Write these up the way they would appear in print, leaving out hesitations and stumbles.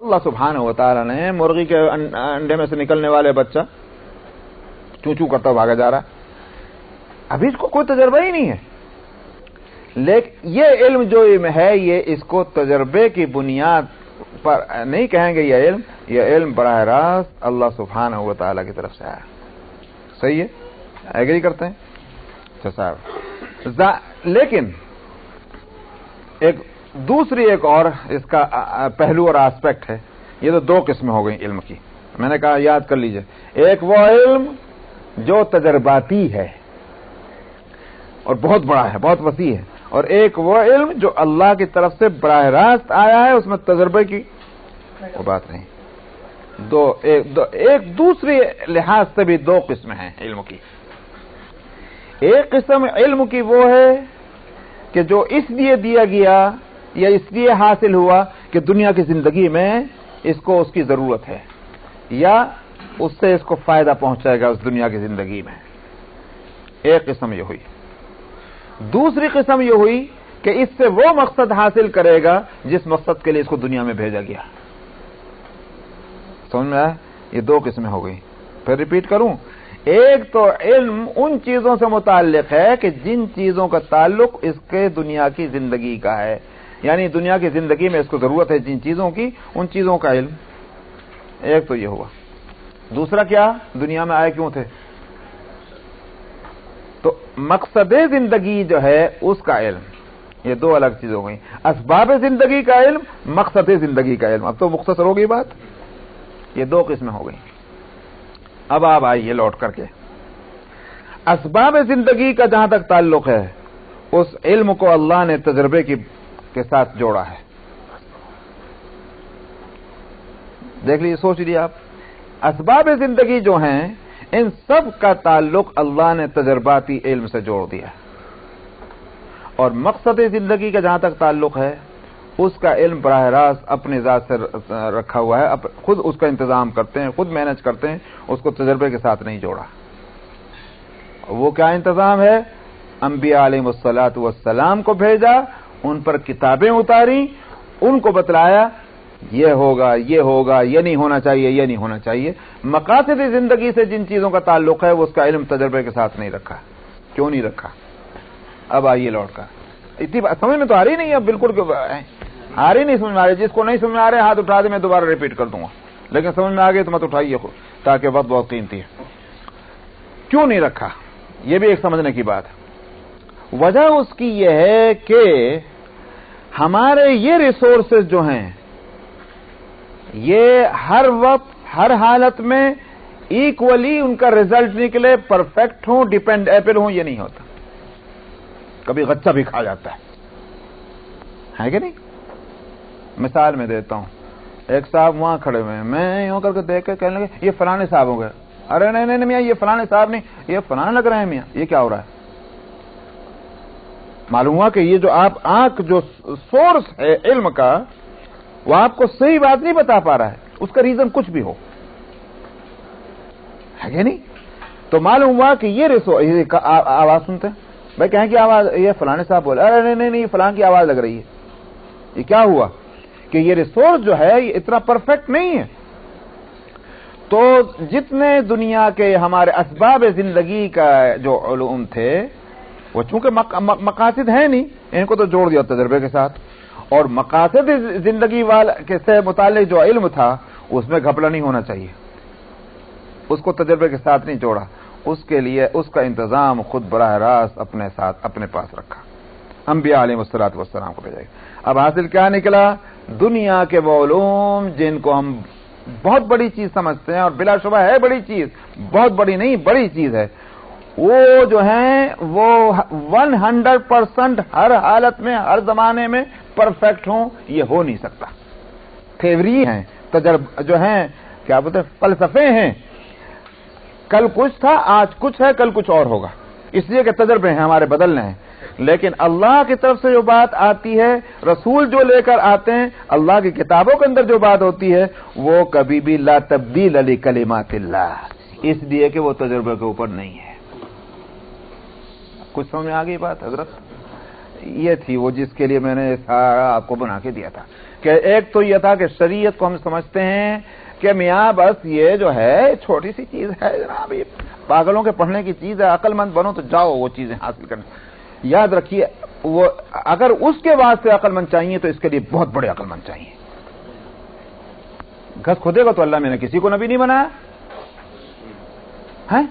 اللہ سبحانہ و تعالیٰ نے مرغی کے انڈے میں سے نکلنے والے بچہ چوں چوں کرتا بھاگا جا رہا ہے، ابھی اس کو کوئی تجربہ ہی نہیں ہے، لیکن یہ علم جو ہے یہ اس کو تجربے کی بنیاد پر نہیں کہیں گے یہ علم براہ راست اللہ سبحانہ و تعالیٰ کی طرف سے آیا. صحیح ہے، ایگری کرتے ہیں؟ اچھا صاحب، لیکن ایک اور اس کا پہلو اور آسپیکٹ ہے. یہ تو دو قسمیں ہو گئی علم کی، میں نے کہا یاد کر لیجئے. ایک وہ علم جو تجرباتی ہے اور بہت بڑا ہے، بہت وسیع ہے، اور ایک وہ علم جو اللہ کی طرف سے براہ راست آیا ہے، اس میں تجربے کی وہ بات نہیں. ایک دوسری لحاظ سے بھی دو قسمیں ہیں علم کی. ایک قسم علم کی وہ ہے کہ جو اس لیے دیا گیا یا اس لیے حاصل ہوا کہ دنیا کی زندگی میں اس کو اس کی ضرورت ہے یا اس سے اس کو فائدہ پہنچائے گا اس دنیا کی زندگی میں. ایک قسم یہ ہوئی. دوسری قسم یہ ہوئی کہ اس سے وہ مقصد حاصل کرے گا جس مقصد کے لیے اس کو دنیا میں بھیجا گیا. سمجھ میں آیا؟ یہ دو قسمیں ہو گئی. پھر ریپیٹ کروں. ایک تو علم ان چیزوں سے متعلق ہے کہ جن چیزوں کا تعلق اس کے دنیا کی زندگی کا ہے، یعنی دنیا کی زندگی میں اس کو ضرورت ہے جن چیزوں کی، ان چیزوں کا علم. ایک تو یہ ہوا. دوسرا کیا؟ دنیا میں آئے کیوں تھے؟ تو مقصد زندگی جو ہے اس کا علم. یہ دو الگ چیز ہو گئی. اسباب زندگی کا علم، مقصد زندگی کا علم. اب تو مختصر ہو گئی بات. یہ دو قسمیں ہو گئی. اب آپ آئیے لوٹ کر کے اسباب زندگی کا جہاں تک تعلق ہے، اس علم کو اللہ نے تجربے کے ساتھ جوڑا ہے. دیکھ لیجیے، سوچ لیجیے آپ. اسباب زندگی جو ہیں ان سب کا تعلق اللہ نے تجرباتی علم سے جوڑ دیا، اور مقصد زندگی کا جہاں تک تعلق ہے اس کا علم براہ راست اپنی ذات سے رکھا ہوا ہے. خود اس کا انتظام کرتے ہیں، خود مینج کرتے ہیں، اس کو تجربے کے ساتھ نہیں جوڑا. وہ کیا انتظام ہے؟ انبیاء علیہ الصلوۃ والسلام کو بھیجا، ان پر کتابیں اتاری، ان کو بتلایا یہ ہوگا، یہ ہوگا، یہ نہیں ہونا چاہیے، یہ نہیں ہونا چاہیے. مقاصد زندگی سے جن چیزوں کا تعلق ہے وہ اس کا علم تجربے کے ساتھ نہیں رکھا. کیوں نہیں رکھا؟ اب آئیے لوٹ کر. اتنی سمجھ میں تو آ رہی نہیں. اب بالکل آ رہی نہیں سمجھ میں آ رہی. جس کو نہیں سمجھ میں آ رہے ہاتھ اٹھا دے، میں دوبارہ ریپیٹ کر دوں گا. لیکن سمجھ میں آ گئی تو مت اٹھائیے خود، تاکہ وقت بہت قیمتی ہے. کیوں نہیں رکھا؟ یہ بھی ایک سمجھنے کی بات ہے. وجہ اس کی یہ ہے کہ ہمارے یہ ریسورسز جو ہیں یہ ہر وقت ہر حالت میں ایکولی ان کا رزلٹ نکلے، پرفیکٹ ہوں، ڈیپینڈیبل ہوں، یہ نہیں ہوتا. کبھی غصہ بھی کھا جاتا ہے کہ نہیں؟ مثال میں دیتا ہوں. ایک صاحب وہاں کھڑے ہوئے ہیں، میں یوں کر کے دیکھ کے کہنے لگے یہ فلانے صاحب ہو گئے. ارے نہیں میاں، یہ فلانے صاحب نہیں، یہ فلانے لگ رہے ہیں میاں. یہ کیا ہو رہا ہے؟ معلوم ہوا کہ یہ جو آنکھ جو سورس ہے علم کا، وہ آپ کو صحیح بات نہیں بتا پا رہا ہے. اس کا ریزن کچھ بھی ہو، ہے کہ نہیں؟ تو معلوم ہوا کہ یہ آواز سنتے ہیں، بھائی کہیں کہ آواز یہ فلانے صاحب بولے. ارے نہیں، یہ فلان کی آواز لگ رہی ہے. یہ کیا ہوا کہ یہ ریسورس جو ہے یہ اتنا پرفیکٹ نہیں ہے. تو جتنے دنیا کے ہمارے اسباب زندگی کا جو علوم تھے وہ چونکہ مقاصد ہیں نہیں، ان کو تو جوڑ دیا تجربے کے ساتھ. اور مقاصد زندگی والے سے متعلق جو علم تھا اس میں گھپلا نہیں ہونا چاہیے، اس کو تجربے کے ساتھ نہیں جوڑا. اس کے لیے اس کا انتظام خود براہ راست اپنے ساتھ اپنے پاس رکھا. انبیاء علیہ الصلوۃ والسلام کو بھیجا. اب حاصل کیا نکلا؟ دنیا کے وہ علوم جن کو ہم بہت بڑی چیز سمجھتے ہیں، اور بلا شبہ ہے بڑی چیز، بہت بڑی نہیں بڑی چیز ہے، وہ جو ہیں وہ 100% ہر حالت میں ہر زمانے میں پرفیکٹ ہوں، یہ ہو نہیں سکتا. تھیوری ہیں، تجربہ جو ہیں، کیا بولتے ہیں، فلسفے ہیں. کل کچھ تھا، آج کچھ ہے، کل کچھ اور ہوگا، اس لیے کہ تجربے ہیں ہمارے بدلنے ہیں. لیکن اللہ کی طرف سے جو بات آتی ہے، رسول جو لے کر آتے ہیں، اللہ کی کتابوں کے اندر جو بات ہوتی ہے، وہ کبھی بھی لا تبدیل لکلمات اللہ، اس لیے کہ وہ تجربے کے اوپر نہیں ہے. کچھ سمجھ میں آ گئی بات حضرت؟ یہ تھی وہ جس کے لیے میں نے سارا آپ کو بنا کے دیا تھا کہ کہ ایک تو یہ تھا کہ شریعت کو ہم سمجھتے ہیں کہ میاں بس یہ جو ہے چھوٹی سی چیز ہے جناب، یہ پاگلوں کے پڑھنے کی چیز ہے، عقل مند بنو تو جاؤ وہ چیزیں حاصل کرنے۔ یاد رکھیے وہ اگر اس کے واسطے عقل مند چاہیے تو اس کے لیے بہت بڑے عقل مند چاہیے۔ گھس کھودے گا تو اللہ میں نے کسی کو نبی نہیں بنایا ہے،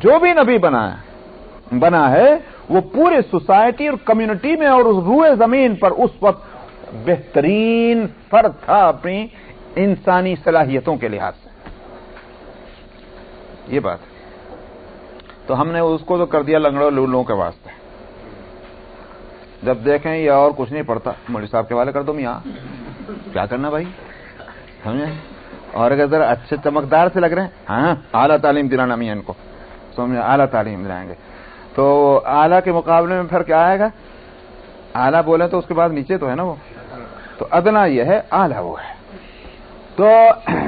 جو بھی نبی بنا ہے وہ پورے سوسائٹی اور کمیونٹی میں اور اس روئے زمین پر اس وقت بہترین فرد تھا اپنی انسانی صلاحیتوں کے لحاظ سے۔ یہ بات تو ہم نے اس کو تو کر دیا لنگڑوں لولوں کے واسطے۔ جب دیکھیں یہ اور کچھ نہیں پڑتا، مولوی صاحب کے حوالے کر دو میاں، کیا کرنا بھائی، سمجھے؟ اور اگر ذرا اچھے چمکدار سے لگ رہے ہیں، ہاں اعلیٰ تعلیم دلانا میاں ان کو، سمجھے؟ اعلیٰ تعلیم دلائیں گے تو اعلیٰ کے مقابلے میں پھر کیا آئے گا؟ اعلیٰ بولے تو اس کے بعد نیچے تو ہے نا وہ، تو ادنا یہ ہے، اعلیٰ وہ ہے۔ تو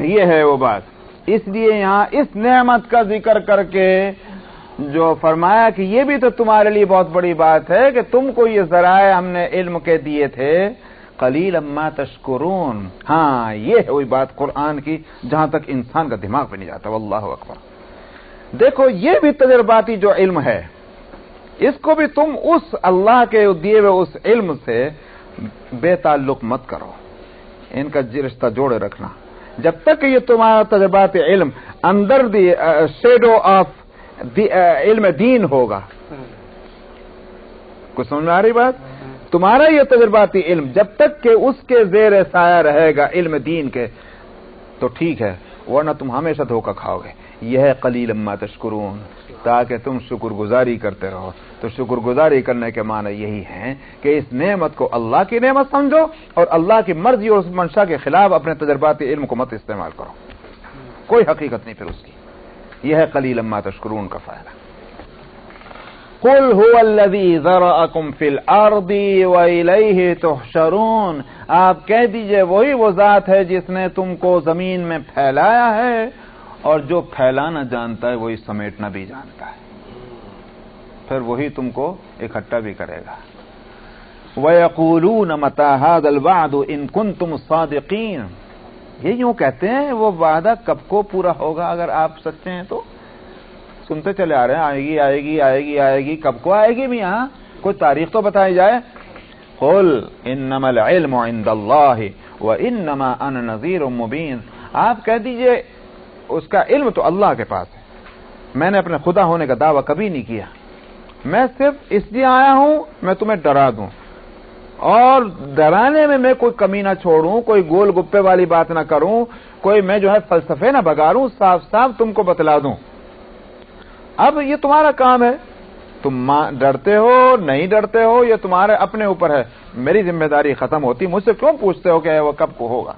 یہ ہے وہ بات۔ اس لیے یہاں اس نعمت کا ذکر کر کے جو فرمایا کہ یہ بھی تو تمہارے لیے بہت بڑی بات ہے کہ تم کو یہ ذرائع ہم نے علم کے دیے تھے، قلیلا ما تشکرون۔ ہاں یہ ہے وہی بات قرآن کی جہاں تک انسان کا دماغ پہ نہیں جاتا۔ واللہ اکبر۔ دیکھو یہ بھی تجرباتی جو علم ہے، اس کو بھی تم اس اللہ کے دیے ہوئے اس علم سے بے تعلق مت کرو، ان کا رشتہ جوڑے رکھنا۔ جب تک یہ تمہارا تجربات علم اندر دی شیڈو آف علم دین ہوگا، کچھ سمجھ میں آ رہی بات؟ تمہارا یہ تجرباتی علم جب تک کہ اس کے زیر سایہ رہے گا علم دین کے تو ٹھیک ہے، ورنہ تم ہمیشہ دھوکہ کھاؤ گے۔ یہ ہے قلیلا ما تشکرون، تاکہ تم شکر گزاری کرتے رہو۔ تو شکر گزاری کرنے کے معنی یہی ہیں کہ اس نعمت کو اللہ کی نعمت سمجھو اور اللہ کی مرضی اور اس منشا کے خلاف اپنے تجرباتی علم کو مت استعمال کرو، کوئی حقیقت نہیں پھر اس کی۔ یہ ہے قلیلا ما تشکرون کا فائدہ۔ قل هو الذی ذرأکم فی الارض والیہ تحشرون، آپ کہہ دیجئے وہی وہ ذات ہے جس نے تم کو زمین میں پھیلایا ہے، اور جو پھیلانا جانتا ہے وہی سمیٹنا بھی جانتا ہے، پھر وہی تم کو اکٹھا بھی کرے گا۔ وَيَقُولُونَ مَتَى هَذَا الْوَعْدُ إِن كُنتُمْ صَادِقِينَ، یہ یوں کہتے ہیں وہ وعدہ کب کو پورا ہوگا اگر آپ سچے ہیں تو؟ سنتے چلے آ رہے ہیں، آئے گی آئے گی آئے گی آئے گی، کب کو آئے گی میاں؟ کوئی تاریخ تو بتائی جائے۔ قُلْ إِنَّمَا الْعِلْمُ عِندَ اللَّهِ وَإِنَّمَا أَنَا نَذِيرٌ مُبِينٌ، آپ کہہ دیجئے اس کا علم تو اللہ کے پاس ہے، میں نے اپنے خدا ہونے کا دعویٰ کبھی نہیں کیا، میں صرف اس لیے آیا ہوں میں تمہیں ڈرا دوں، اور ڈرانے میں کوئی کمی نہ چھوڑوں، کوئی گول گپے والی بات نہ کروں، کوئی میں جو ہے فلسفے نہ بگاڑوں، صاف صاف تم کو بتلا دوں۔ اب یہ تمہارا کام ہے، تم ڈرتے ہو نہیں ڈرتے ہو یہ تمہارے اپنے اوپر ہے، میری ذمہ داری ختم ہوتی، مجھ سے کیوں پوچھتے ہو کہ وہ کب کو ہوگا؟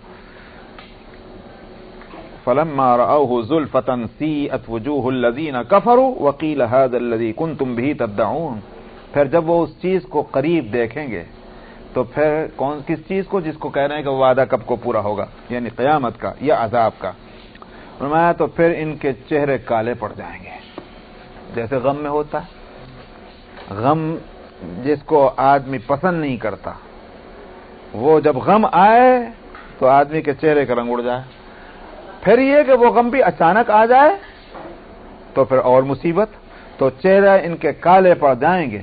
فَلَمَّا رَأَوْهُ زُلْفَةً سِيئَتْ وُجُوهُ الَّذِينَ كَفَرُوا وَقِيلَ هَذَا الَّذِي كُنْتُمْ بِهِ تَدَّعُونَ، پھر جب وہ اس چیز کو قریب دیکھیں گے تو پھر کس چیز کو؟ جس کو کہہ رہے ہیں کہ وہ وعدہ کب کو پورا ہوگا، یعنی قیامت کا یا عذاب کا۔ فرمایا تو پھر ان کے چہرے کالے پڑ جائیں گے، جیسے غم میں ہوتا ہے، غم جس کو آدمی پسند نہیں کرتا، وہ جب غم آئے تو آدمی کے چہرے کا رنگ اڑ جائے، پھر یہ کہ وہ غم بھی اچانک آ جائے تو پھر اور مصیبت، تو چہرے ان کے کالے پڑ جائیں گے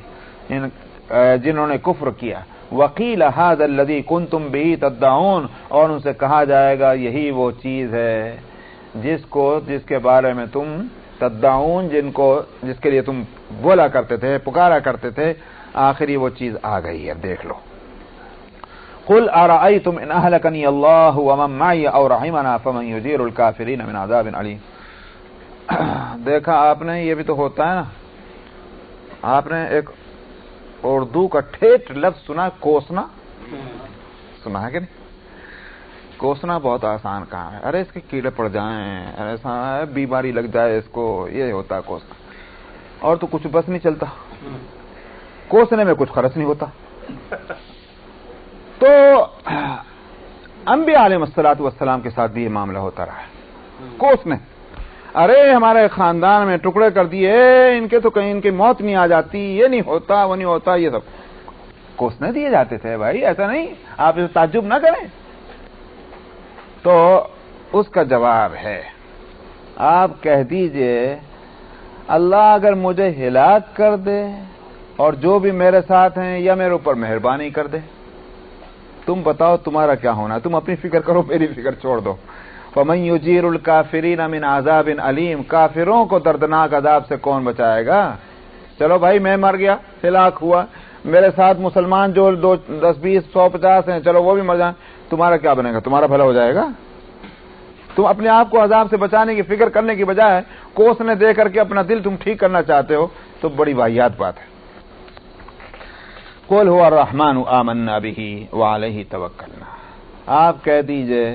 جنہوں نے کفر کیا۔ وَقِيلَ هَذَا الَّذِي كُنْتُمْ بِهِ تَدَّعُونَ، اور ان سے کہا جائے گا یہی وہ چیز ہے جس کے بارے میں تم تدعون، جس کے لیے تم بولا کرتے تھے، پکارا کرتے تھے، آخری وہ چیز آ گئی ہے، دیکھ لو۔ قُلْ أَرَأَيْتُمْ إِنْ أَهْلَكَنِيَ اللَّهُ وَمَن مَّعِيَ أَوْ رَحِمَنَا فَمَن يُجِيرُ الْكَافِرِينَ مِنْ عَذَابٍ عَلِيمٍ۔ دیکھا آپ نے، یہ بھی تو ہوتا ہے نا، آپ نے ایک اردو کا ٹھیٹ لفظ سنا، کوسنا، سنا ہے کہ نہیں؟ کوسنا بہت آسان کام ہے، ارے اس کے کیڑے پڑ جائیں، ایسا بیماری لگ جائے اس کو، یہ ہوتا ہے کوسنا، اور تو کچھ بس نہیں چلتا، کوسنے میں کچھ خرچ نہیں ہوتا۔ تو انبیاء علیہ السلام کے ساتھ بھی یہ معاملہ ہوتا رہا ہے، کوسنے، ارے ہمارے خاندان میں ٹکڑے کر دیے، ان کے تو کہیں ان کی موت نہیں آ جاتی، یہ نہیں ہوتا وہ نہیں ہوتا، یہ سب کوسنے دیے جاتے تھے بھائی، ایسا نہیں، آپ اسے تعجب نہ کریں۔ تو اس کا جواب ہے، آپ کہہ دیجئے اللہ اگر مجھے ہلاک کر دے اور جو بھی میرے ساتھ ہیں یا میرے اوپر مہربانی کر دے، تم بتاؤ تمہارا کیا ہونا ہے؟ تم اپنی فکر کرو، میری فکر چھوڑ دو۔ فَمَن يُجِيرُ الْكَافِرِينَ مِنْ عَذَابٍ عَلِيمٍ، کافروں کو دردناک عذاب سے کون بچائے گا؟ چلو بھائی میں مر گیا، ہلاک ہوا، میرے ساتھ مسلمان جو 10 20 100 50 ہیں، چلو وہ بھی مر جائیں، تمہارا کیا بنے گا؟ تمہارا بھلا ہو جائے گا؟ تم اپنے آپ کو عذاب سے بچانے کی فکر کرنے کی بجائے کوسنے دے کر کے اپنا دل تم ٹھیک کرنا چاہتے ہو، تو بڑی واہیات بات ہے۔ قُلْ هُوَ الرَّحْمَنُ آمَنَّا بِهِ وَعَلَيْهِ تَوَكَّلْنَا، آپ کہہ دیجئے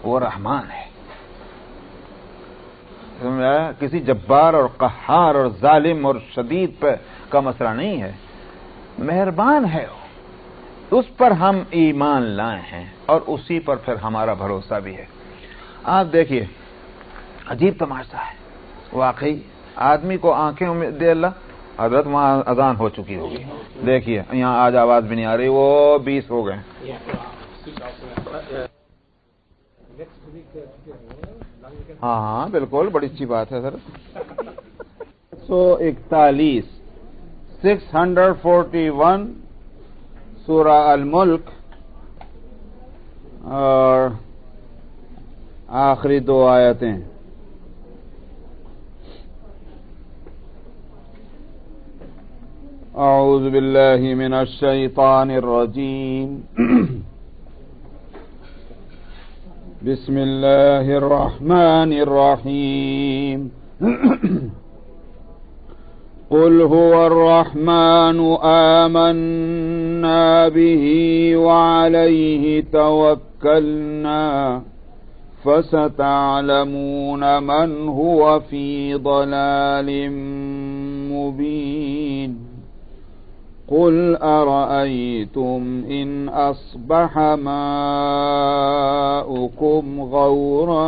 وہ رحمان ہے، کسی جبار اور قہار اور ظالم اور شدید پہ کا مسئلہ نہیں ہے، مہربان ہے، اس پر ہم ایمان لائے ہیں اور اسی پر پھر ہمارا بھروسہ بھی ہے۔ آپ دیکھیے عجیب تماشا ہے، واقعی آدمی کو آنکھیں دے اللہ۔ حضرت وہاں اذان ہو چکی ہوگی، دیکھیے یہاں آج آواز بھی نہیں آ رہی، وہ 20 ہو گئے۔ ہاں ہاں بالکل، بڑی اچھی بات ہے سر۔ 141 641 سورہ الملک اور آخری 2 آیتیں۔ اعوذ باللہ من الشیطان الرجیم بسم اللہ الرحمن الرحیم قل هو الرحمن آمنا به وعليه توكلنا فستعلمون من هو في ضلال مبين قل أرأيتم إن أصبح ماؤكم غورا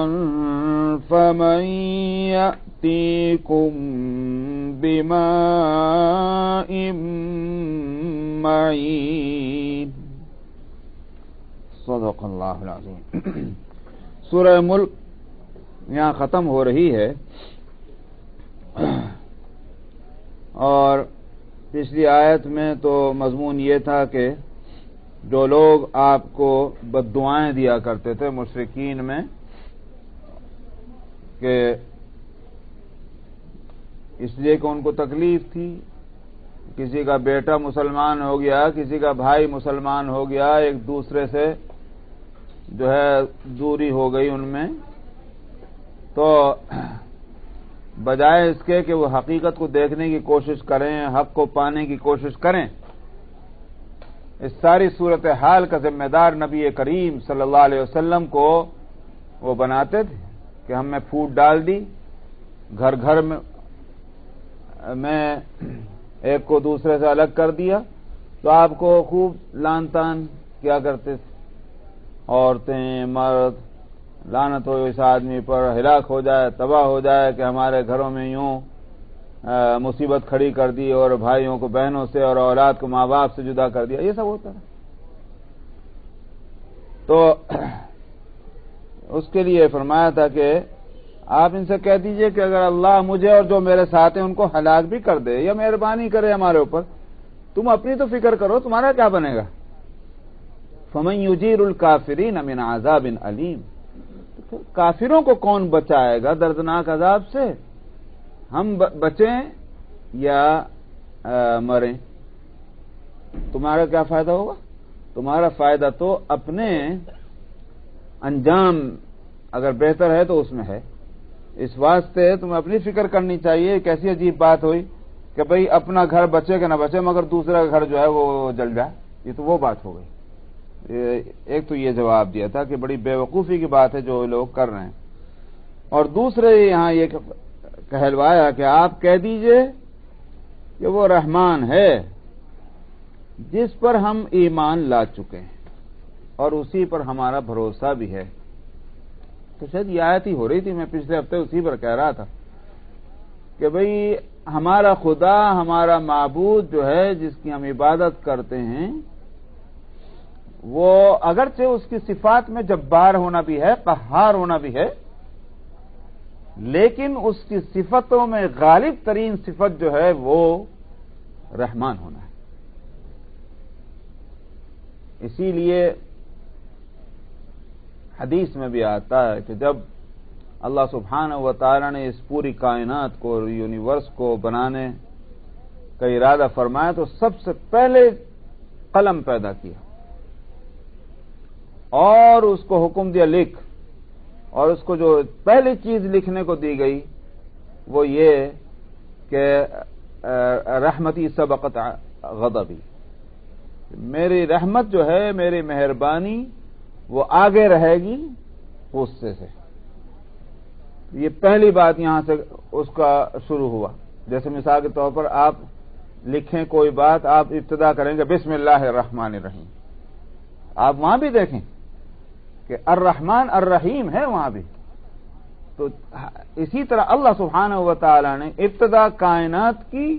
فمن يأتيكم بماء معين صدق اللہ العظیم۔ سورہ ملک یہاں ختم ہو رہی ہے، اور پچھلی آیت میں تو مضمون یہ تھا کہ جو لوگ آپ کو بد دعائیں دیا کرتے تھے مشرکین میں، کہ اس لیے کہ ان کو تکلیف تھی، کسی کا بیٹا مسلمان ہو گیا، کسی کا بھائی مسلمان ہو گیا، ایک دوسرے سے جو ہے دوری ہو گئی ان میں، تو بجائے اس کے کہ وہ حقیقت کو دیکھنے کی کوشش کریں، حق کو پانے کی کوشش کریں، اس ساری صورتحال کا ذمہ دار نبی کریم صلی اللہ علیہ وسلم کو وہ بناتے تھے کہ ہم میں پھوٹ ڈال دی، گھر گھر میں ایک کو دوسرے سے الگ کر دیا، تو آپ کو خوب لان تان کیا کرتے تھے، عورتیں مرد، لعنت ہو اس آدمی پر، ہلاک ہو جائے، تباہ ہو جائے کہ ہمارے گھروں میں یوں مصیبت کھڑی کر دی، اور بھائیوں کو بہنوں سے اور اولاد کو ماں باپ سے جدا کر دیا، یہ سب ہوتا ہے۔ تو اس کے لیے فرمایا تھا کہ آپ ان سے کہہ دیجئے کہ اگر اللہ مجھے اور جو میرے ساتھ ہیں ان کو ہلاک بھی کر دے یا مہربانی کرے ہمارے اوپر، تم اپنی تو فکر کرو، تمہارا کیا بنے گا؟ فَمَن يُجِيرُ الْكَافِرِينَ مِنْ عَذَابٍ عَلِيمٍ، کافروں کو کون بچائے گا دردناک عذاب سے؟ ہم بچیں یا مریں؟ تمہارا کیا فائدہ ہوگا؟ تمہارا فائدہ تو اپنے انجام اگر بہتر ہے تو اس میں ہے، اس واسطے تمہیں اپنی فکر کرنی چاہیے۔ کیسی عجیب بات ہوئی کہ بھئی اپنا گھر بچے کہ نہ بچے مگر دوسرا گھر جو ہے وہ جل جائے، یہ تو وہ بات ہو گئی۔ ایک تو یہ جواب دیا تھا کہ بڑی بے وقوفی کی بات ہے جو لوگ کر رہے ہیں، اور دوسرے یہاں یہ کہلوایا کہ آپ کہہ دیجئے کہ وہ رحمان ہے جس پر ہم ایمان لا چکے ہیں اور اسی پر ہمارا بھروسہ بھی ہے۔ تو شاید یہ آیت ہی ہو رہی تھی، میں پچھلے ہفتے اسی پر کہہ رہا تھا کہ بھئی ہمارا خدا، ہمارا معبود جو ہے جس کی ہم عبادت کرتے ہیں، وہ اگرچہ اس کی صفات میں جبار ہونا بھی ہے، قہار ہونا بھی ہے، لیکن اس کی صفتوں میں غالب ترین صفت جو ہے وہ رحمان ہونا ہے۔ اسی لیے حدیث میں بھی آتا ہے کہ جب اللہ سبحانہ و تعالی نے اس پوری کائنات کو، یونیورس کو بنانے کا ارادہ فرمایا تو سب سے پہلے قلم پیدا کیا اور اس کو حکم دیا لکھ، اور اس کو جو پہلی چیز لکھنے کو دی گئی وہ یہ کہ رحمتی سبقت غضبی، میری رحمت جو ہے، میری مہربانی وہ آگے رہے گی غصے سے۔ یہ پہلی بات یہاں سے اس کا شروع ہوا۔ جیسے مثال کے طور پر آپ لکھیں کوئی بات، آپ ابتدا کریں گے بسم اللہ الرحمن الرحیم، آپ وہاں بھی دیکھیں کہ الرحمن الرحیم ہے وہاں بھی۔ تو اسی طرح اللہ سبحانہ و تعالی نے ابتدا کائنات کی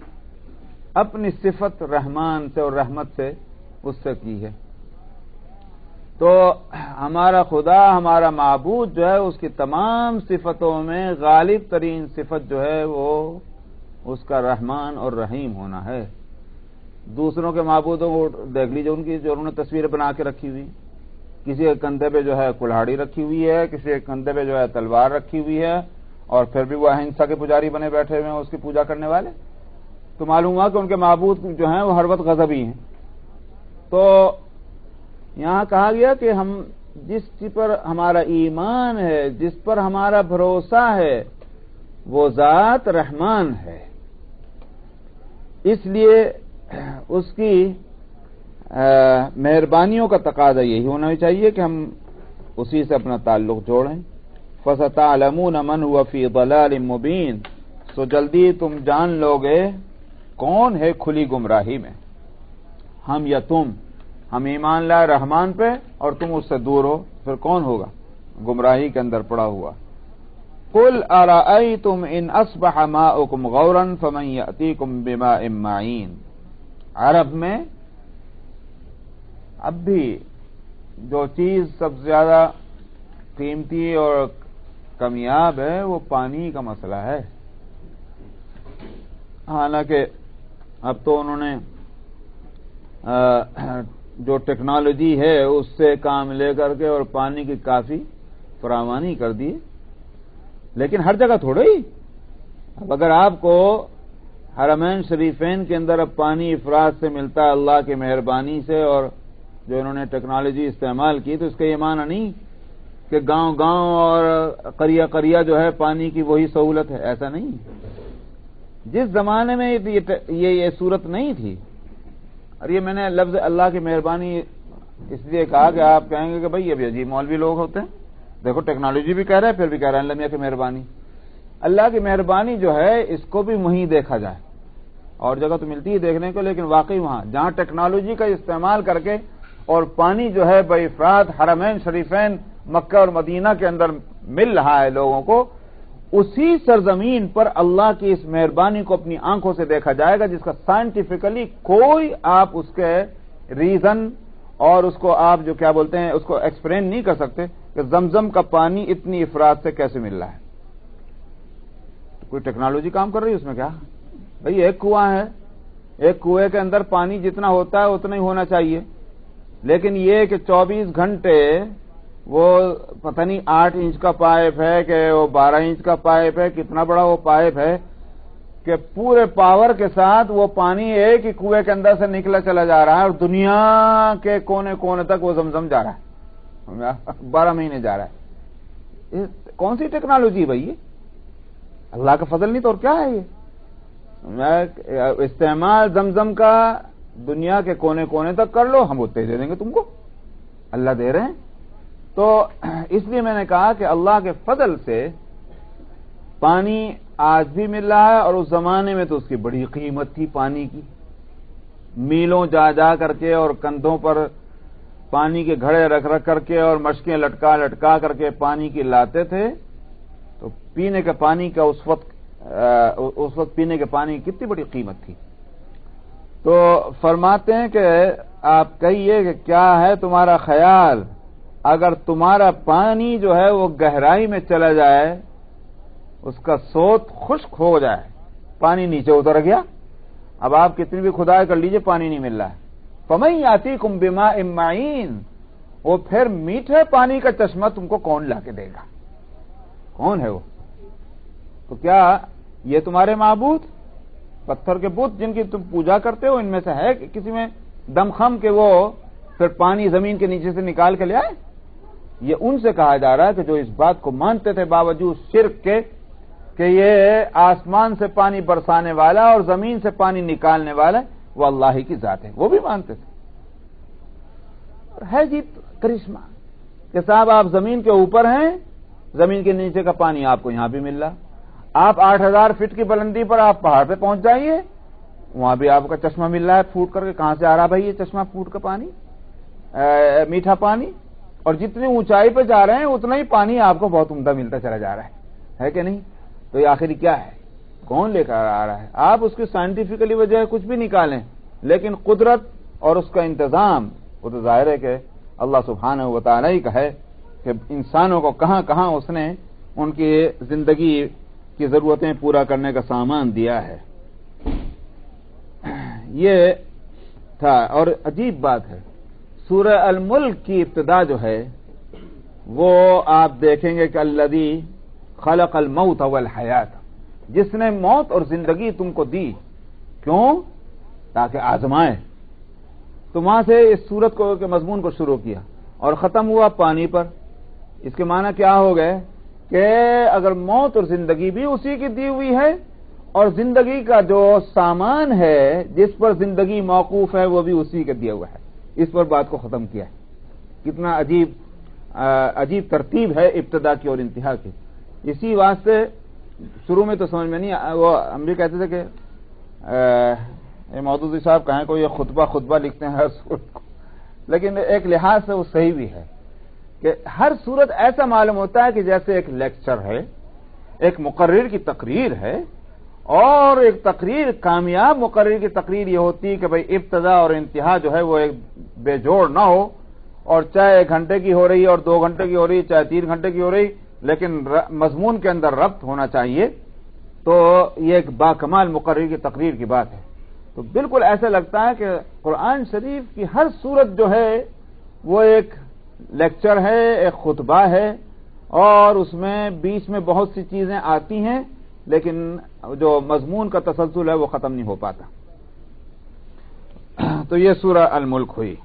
اپنی صفت رحمان سے اور رحمت سے اس سے کی ہے۔ تو ہمارا خدا، ہمارا معبود جو ہے، اس کی تمام صفتوں میں غالب ترین صفت جو ہے وہ اس کا رحمان اور رحیم ہونا ہے۔ دوسروں کے معبودوں کو دیکھ لیجیے، ان کی جو انہوں نے تصویریں بنا کے رکھی ہوئی، کسی کے کندھے پہ جو ہے کلہاڑی رکھی ہوئی ہے، کسی کے کندھے پہ جو ہے تلوار رکھی ہوئی ہے، اور پھر بھی وہ اہنسا کے پجاری بنے بیٹھے ہوئے ہیں اس کی پوجا کرنے والے۔ تو معلوم ہوا کہ ان کے معبود جو ہیں وہ ہر وقت غضبی ہیں۔ تو یہاں کہا گیا کہ ہم جس چیز پر ہمارا ایمان ہے، جس پر ہمارا بھروسہ ہے، وہ ذات رحمان ہے، اس لیے اس کی مہربانیوں کا تقاضا یہی ہونا چاہیے کہ ہم اسی سے اپنا تعلق جوڑیں۔ فَسَتَعْلَمُونَ مَنْ هُوَ فِي ضَلَالٍ مُبِينٍ، سو جلدی تم جان لوگے کون ہے کھلی گمراہی میں، ہم یا تم۔ ہم ایمان لائے رحمان پہ اور تم اس سے دور ہو، پھر کون ہوگا گمراہی کے اندر پڑا ہوا؟ قُلْ أَرَأَيْتُمْ إِنْ أَصْبَحَ مَاؤُكُمْ غَوْرًا فَمَنْ يَأْتِيكُمْ بِمَاءٍ مَّعِينٍ۔ عرب میں اب بھی جو چیز سب سے زیادہ قیمتی اور کمیاب ہے وہ پانی کا مسئلہ ہے۔ حالانکہ اب تو انہوں نے جو ٹیکنالوجی ہے اس سے کام لے کر کے اور پانی کی کافی فراوانی کر دی، لیکن ہر جگہ تھوڑے ہی۔ اب اگر آپ کو حرمین شریفین کے اندر اب پانی افراد سے ملتا ہے اللہ کی مہربانی سے، اور جو انہوں نے ٹیکنالوجی استعمال کی، تو اس کا یہ معنی نہیں کہ گاؤں گاؤں اور قریہ قریہ جو ہے پانی کی وہی سہولت ہے، ایسا نہیں۔ جس زمانے میں یہ صورت نہیں تھی، اور یہ میں نے لفظ اللہ کی مہربانی اس لیے کہا کہ آپ کہیں گے کہ بھئی یہ بھی عجیب مولوی لوگ ہوتے ہیں، دیکھو ٹیکنالوجی بھی کہہ رہا ہے پھر بھی کہہ رہا ہے اللہ میاں کی مہربانی۔ اللہ کی مہربانی جو ہے اس کو بھی وہیں دیکھا جائے، اور جگہ تو ملتی ہے دیکھنے کو، لیکن واقعی وہاں جہاں ٹیکنالوجی کا استعمال کر کے اور پانی جو ہے بافراد حرمین شریفین مکہ اور مدینہ کے اندر مل رہا ہے لوگوں کو، اسی سرزمین پر اللہ کی اس مہربانی کو اپنی آنکھوں سے دیکھا جائے گا، جس کا سائنٹیفکلی کوئی آپ اس کے ریزن اور اس کو آپ جو کیا بولتے ہیں اس کو ایکسپلین نہیں کر سکتے کہ زمزم کا پانی اتنی افراد سے کیسے مل رہا ہے۔ کوئی ٹیکنالوجی کام کر رہی ہے اس میں کیا؟ بھئی ایک کنواں ہے، ایک کنویں کے اندر پانی جتنا ہوتا ہے اتنا ہی ہونا چاہیے، لیکن یہ کہ 24 گھنٹے وہ پتہ نہیں 8 انچ کا پائپ ہے کہ وہ 12 انچ کا پائپ ہے، کتنا بڑا وہ پائپ ہے کہ پورے پاور کے ساتھ وہ پانی ایک ہی کنویں کے اندر سے نکلا چلا جا رہا ہے، اور دنیا کے کونے کونے تک وہ زمزم جا رہا ہے، 12 مہینے جا رہا ہے۔ کون سی ٹیکنالوجی بھائی یہ؟ اللہ کا فضل نہیں تو اور کیا ہے یہ؟ استعمال زمزم کا دنیا کے کونے کونے تک کر لو، ہم اتنے دے دیں گے تم کو، اللہ دے رہے ہیں۔ تو اس لیے میں نے کہا کہ اللہ کے فضل سے پانی آج بھی مل رہا ہے، اور اس زمانے میں تو اس کی بڑی قیمت تھی پانی کی، میلوں جا جا کر کے اور کندھوں پر پانی کے گھڑے رکھ رکھ کر کے اور مشکیں لٹکا لٹکا کر کے پانی کی لاتے تھے، تو پینے کے پانی کا اس وقت پینے کے پانی کی کتنی بڑی قیمت تھی۔ تو فرماتے ہیں کہ آپ کہیے کہ کیا ہے تمہارا خیال اگر تمہارا پانی جو ہے وہ گہرائی میں چلا جائے، اس کا سوت خشک ہو جائے، پانی نیچے اتر گیا، اب آپ کتنی بھی کھدائی کر لیجئے پانی نہیں مل رہا ہے، فَمَن يَأْتِيكُم بِمَاءٍ مَّعِينٍ، وہ پھر میٹھے پانی کا چشمہ تم کو کون لا کے دے گا؟ کون ہے وہ؟ تو کیا یہ تمہارے معبود پتھر کے بت جن کی تم پوجا کرتے ہو، ان میں سے ہے کہ کسی میں دم خم کہ وہ پھر پانی زمین کے نیچے سے نکال کے لے آئے؟ یہ ان سے کہا جا رہا ہے کہ جو اس بات کو مانتے تھے باوجود شرک کے کہ یہ آسمان سے پانی برسانے والا اور زمین سے پانی نکالنے والا وہ اللہ ہی کی ذات ہے، وہ بھی مانتے تھے۔ ہے جی کرشمہ کہ صاحب آپ زمین کے اوپر ہیں، زمین کے نیچے کا پانی آپ کو یہاں بھی مل رہا، آپ 8000 فٹ کی بلندی پر آپ پہاڑ پہ پہنچ جائیے، وہاں بھی آپ کا چشمہ مل رہا ہے پھوٹ کر کے۔ کہاں سے آ رہا بھائی یہ چشمہ پھوٹ کا پانی، میٹھا پانی؟ اور جتنی اونچائی پہ جا رہے ہیں اتنا ہی پانی آپ کو بہت عمدہ ملتا چلا جا رہا ہے کہ نہیں؟ تو یہ آخری کیا ہے؟ کون لے کر آ رہا ہے؟ آپ اس کی سائنٹیفکلی وجہ کچھ بھی نکالیں، لیکن قدرت اور اس کا انتظام وہ تو ظاہر ہے کہ اللہ سبحانہ و تعالی ہی کا ہے کہ انسانوں کو کہاں کہاں اس نے ان کی زندگی کی ضرورتیں پورا کرنے کا سامان دیا ہے۔ یہ تھا، اور عجیب بات ہے سورہ الملک کی ابتدا جو ہے وہ آپ دیکھیں گے کہ الذی خلق الموت والحیات، جس نے موت اور زندگی تم کو دی، کیوں؟ تاکہ آزمائے۔ تو وہاں سے اس سورت کو کے مضمون کو شروع کیا اور ختم ہوا پانی پر۔ اس کے معنی کیا ہو گئے کہ اگر موت اور زندگی بھی اسی کی دی ہوئی ہے اور زندگی کا جو سامان ہے جس پر زندگی موقوف ہے وہ بھی اسی کا دیا ہوا ہے، اس پر بات کو ختم کیا ہے۔ کتنا عجیب ترتیب ہے ابتدا کی اور انتہا کی۔ اسی واسطے شروع میں تو سمجھ میں نہیں، وہ ہم بھی کہتے تھے کہ مودودی صاحب کہیں کو یہ خطبہ لکھتے ہیں ہر سورت کو، لیکن ایک لحاظ سے وہ صحیح بھی ہے کہ ہر سورت ایسا معلوم ہوتا ہے کہ جیسے ایک لیکچر ہے، ایک مقرر کی تقریر ہے، اور ایک تقریر کامیاب مقرر کی تقریر یہ ہوتی ہے کہ بھئی ابتدا اور انتہا جو ہے وہ ایک بے جوڑ نہ ہو، اور چاہے 1 گھنٹے کی ہو رہی اور 2 گھنٹے کی ہو رہی، چاہے 3 گھنٹے کی ہو رہی، لیکن مضمون کے اندر ربط ہونا چاہیے۔ تو یہ ایک باکمال مقرر کی تقریر کی بات ہے۔ تو بالکل ایسا لگتا ہے کہ قرآن شریف کی ہر سورت جو ہے وہ ایک لیکچر ہے، ایک خطبہ ہے، اور اس میں بیچ میں بہت سی چیزیں آتی ہیں لیکن جو مضمون کا تسلسل ہے وہ ختم نہیں ہو پاتا۔ تو یہ سورہ الملک ہوئی۔